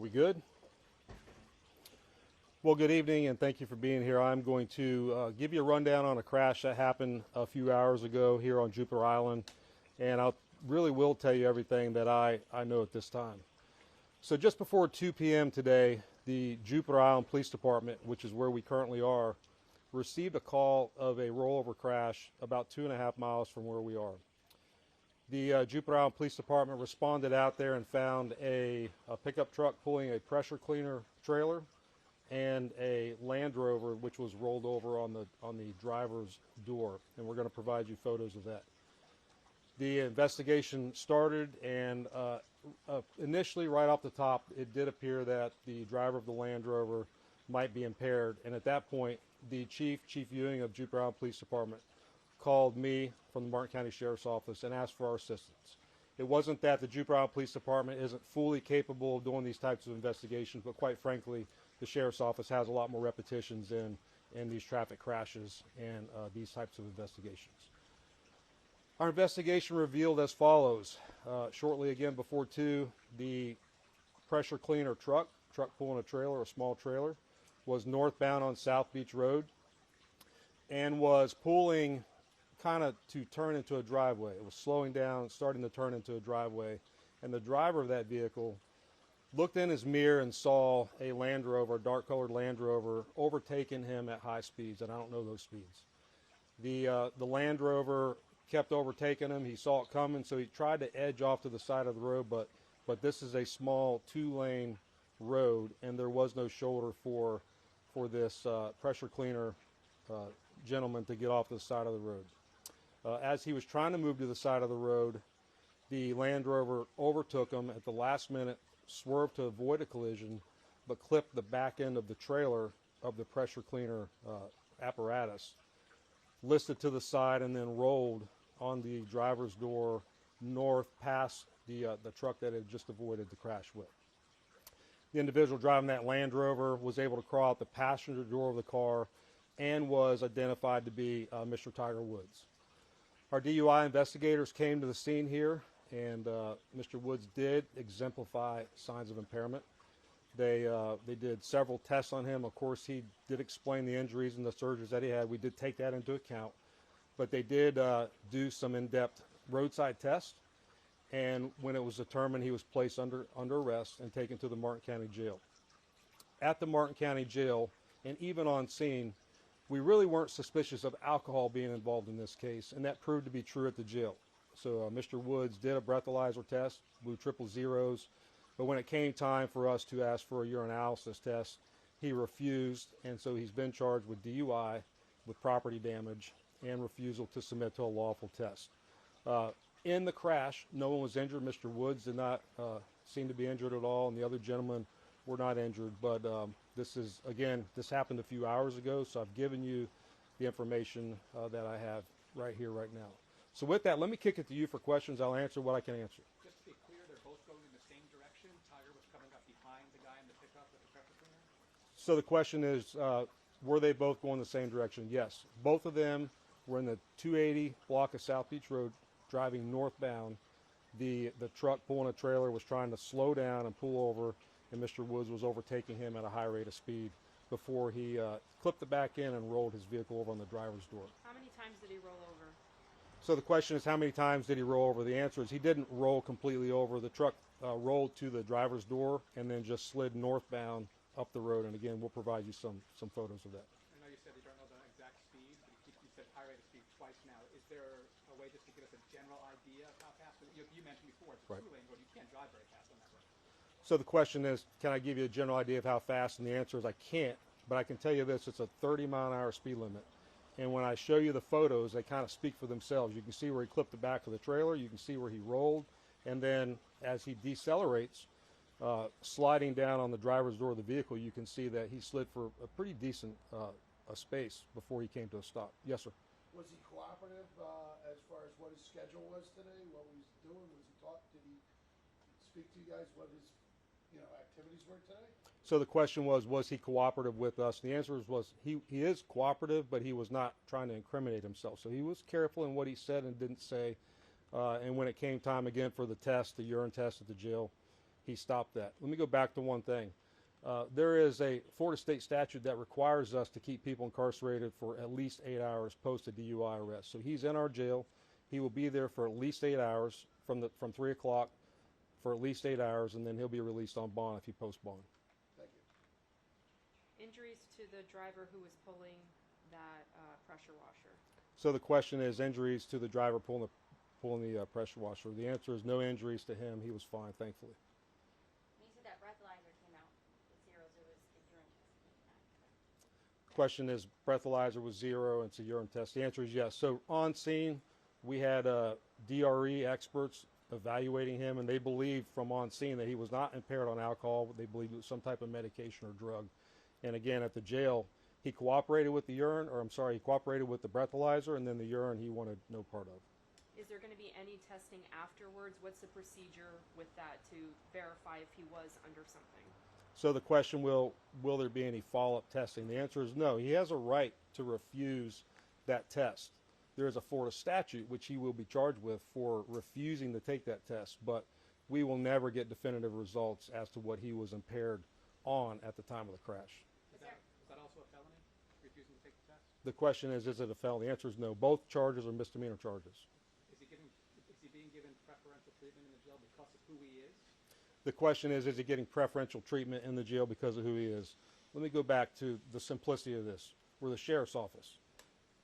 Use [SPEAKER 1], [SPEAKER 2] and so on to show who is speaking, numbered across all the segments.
[SPEAKER 1] Are we good? Well, good evening and thank you for being here. I'm going to give you a rundown on a crash that happened a few hours ago here on Jupiter Island, and I really will tell you everything that I know at this time. So just before 2 p.m. today, the Jupiter Island Police Department, which is where we currently are, received a call of a rollover crash about 2.5 miles from where we are. The Jupiter Island Police Department responded out there and found a pickup truck pulling a pressure cleaner trailer and a Land Rover which was rolled over on the driver's door, and we're going to provide you photos of that. The investigation started, and initially right off the top it did appear that the driver of the Land Rover might be impaired, and at that point the Chief Ewing of Jupiter Island Police Department called me from the Martin County Sheriff's Office and asked for our assistance. It wasn't that the Jupiter Island Police Department isn't fully capable of doing these types of investigations, but quite frankly, the Sheriff's Office has a lot more repetitions in these traffic crashes and these types of investigations. Our investigation revealed as follows. Shortly again before 2, the pressure cleaner truck pulling a trailer, a small trailer, was northbound on South Beach Road and was pulling kind of to turn into a driveway. It was slowing down, starting to turn into a driveway, and the driver of that vehicle looked in his mirror and saw a Land Rover, a dark-colored Land Rover, overtaking him at high speeds, and I don't know those speeds. The Land Rover kept overtaking him. He saw it coming, so he tried to edge off to the side of the road, but this is a small 2-lane road, and there was no shoulder for this pressure cleaner gentleman to get off to the side of the road. As he was trying to move to the side of the road, the Land Rover overtook him at the last minute, swerved to avoid a collision, but clipped the back end of the trailer of the pressure cleaner apparatus, listed to the side, and then rolled on the driver's door north past the truck that had just avoided the crash with. The individual driving that Land Rover was able to crawl out the passenger door of the car and was identified to be Mr. Tiger Woods. Our DUI investigators came to the scene here, and Mr. Woods did exemplify signs of impairment. They did several tests on him. Of course, he did explain the injuries and the surgeries that he had. We did take that into account. But they did do some in-depth roadside tests, and when it was determined, he was placed under arrest and taken to the Martin County Jail. At the Martin County Jail, and even on scene, we really weren't suspicious of alcohol being involved in this case, and that proved to be true at the jail. So Mr. Woods did a breathalyzer test, blew 000s, but when it came time for us to ask for a urinalysis test, he refused, and so he's been charged with DUI, with property damage, and refusal to submit to a lawful test. In the crash, no one was injured. Mr. Woods did not seem to be injured at all, and the other gentlemen were not injured, but this happened a few hours ago, so I've given you the information that I have right here, right now. So with that, let me kick it to you for questions. I'll answer what I can answer.
[SPEAKER 2] Just to be clear, they're both going in the same direction? Tiger was coming up behind the guy in the pickup with the pressure cleaner?
[SPEAKER 1] So the question is, were they both going the same direction? Yes. Both of them were in the 280 block of South Beach Road driving northbound. The truck pulling a trailer was trying to slow down and pull over, and Mr. Woods was overtaking him at a high rate of speed before he clipped the back end and rolled his vehicle over on the driver's door.
[SPEAKER 3] How many times did he roll over?
[SPEAKER 1] So the question is, how many times did he roll over? The answer is he didn't roll completely over. The truck rolled to the driver's door and then just slid northbound up the road. And again, we'll provide you some photos of that.
[SPEAKER 2] I know you said you don't know the exact speed, but you said high rate of speed twice now. Is there a way just to give us a general idea of how fast? You mentioned before, it's a 2-lane road. You can't drive very fast on that road.
[SPEAKER 1] So the question is, can I give you a general idea of how fast? And the answer is I can't, but I can tell you this, it's a 30-mile-an-hour speed limit. And when I show you the photos, they kind of speak for themselves. You can see where he clipped the back of the trailer. You can see where he rolled. And then as he decelerates, sliding down on the driver's door of the vehicle, you can see that he slid for a pretty decent a space before he came to a stop. Yes, sir.
[SPEAKER 4] Was he cooperative as far as what his schedule was today, what he was doing? Was he taught? Did he speak to you guys what his activities were today?
[SPEAKER 1] So the question was he cooperative with us? The answer was he is cooperative, but he was not trying to incriminate himself. So he was careful in what he said and didn't say. And when it came time again for the test, the urine test at the jail, he stopped that. Let me go back to one thing. There is a Florida state statute that requires us to keep people incarcerated for at least 8 hours post a DUI arrest. So he's in our jail. He will be there for at least 8 hours from 3 o'clock for at least 8 hours, and then he'll be released on bond if he posts bond.
[SPEAKER 4] Thank you.
[SPEAKER 3] Injuries to the driver who was pulling that pressure washer.
[SPEAKER 1] So the question is injuries to the driver pulling the pressure washer. The answer is no injuries to him. He was fine, thankfully.
[SPEAKER 5] When you said that breathalyzer came out with zeros, it was the urine test.
[SPEAKER 1] The question is breathalyzer was 0 and it's a urine test. The answer is yes. So on scene, we had DRE experts evaluating him, and they believed from on scene that he was not impaired on alcohol, but they believed it was some type of medication or drug. And again, at the jail, he cooperated with the urine, or I'm sorry, he cooperated with the breathalyzer, and then the urine he wanted no part of.
[SPEAKER 3] Is there going to be any testing afterwards? What's the procedure with that to verify if he was under something?
[SPEAKER 1] So the question, will there be any follow-up testing? The answer is no. He has a right to refuse that test. There is a Florida statute which he will be charged with for refusing to take that test, but we will never get definitive results as to what he was impaired on at the time of the crash.
[SPEAKER 2] Is that also a felony, refusing to take the test?
[SPEAKER 1] The question is it a felony? The answer is no. Both charges are misdemeanor charges.
[SPEAKER 2] Is he being given preferential treatment in the jail because of who he is?
[SPEAKER 1] The question is he getting preferential treatment in the jail because of who he is? Let me go back to the simplicity of this. We're the sheriff's office.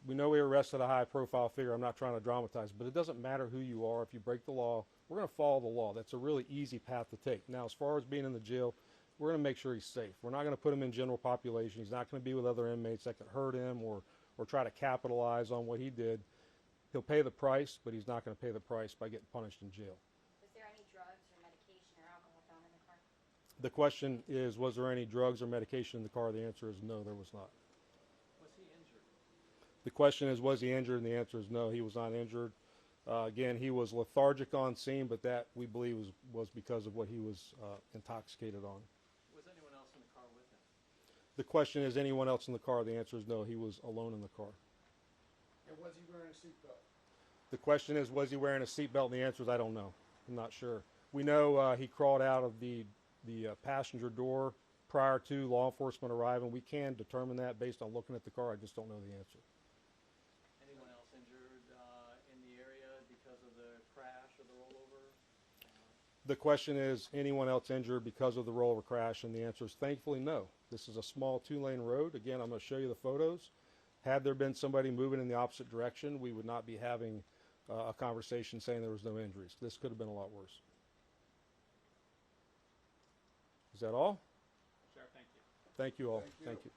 [SPEAKER 1] We know we arrested a high-profile figure. I'm not trying to dramatize, but it doesn't matter who you are. If you break the law, we're going to follow the law. That's a really easy path to take. Now, as far as being in the jail, we're going to make sure he's safe. We're not going to put him in general population. He's not going to be with other inmates that could hurt him or try to capitalize on what he did. He'll pay the price, but he's not going to pay the price by getting punished in jail.
[SPEAKER 5] Was there any drugs or medication or alcohol found in the car?
[SPEAKER 1] The question is, was there any drugs or medication in the car? The answer is no, there was not.
[SPEAKER 2] Was he injured?
[SPEAKER 1] The question is, was he injured? And the answer is no, he was not injured. Again, he was lethargic on scene, but that we believe was because of what he was intoxicated on.
[SPEAKER 2] Was anyone else in the car with him?
[SPEAKER 1] The question is, anyone else in the car? The answer is no, he was alone in the car.
[SPEAKER 4] And was he wearing a seatbelt?
[SPEAKER 1] The question is, was he wearing a seatbelt? And the answer is, I don't know. I'm not sure. We know he crawled out of the passenger door prior to law enforcement arriving. We can determine that based on looking at the car. I just don't know the answer.
[SPEAKER 6] Anyone else injured in the area because of the crash or the rollover?
[SPEAKER 1] The question is, anyone else injured because of the rollover crash? And the answer is thankfully no. This is a small 2-lane road. Again, I'm going to show you the photos. Had there been somebody moving in the opposite direction, we would not be having a conversation saying there was no injuries. This could have been a lot worse. Is that all?
[SPEAKER 2] Sheriff, thank you.
[SPEAKER 1] Thank you all.
[SPEAKER 4] Thank you.
[SPEAKER 1] Thank you.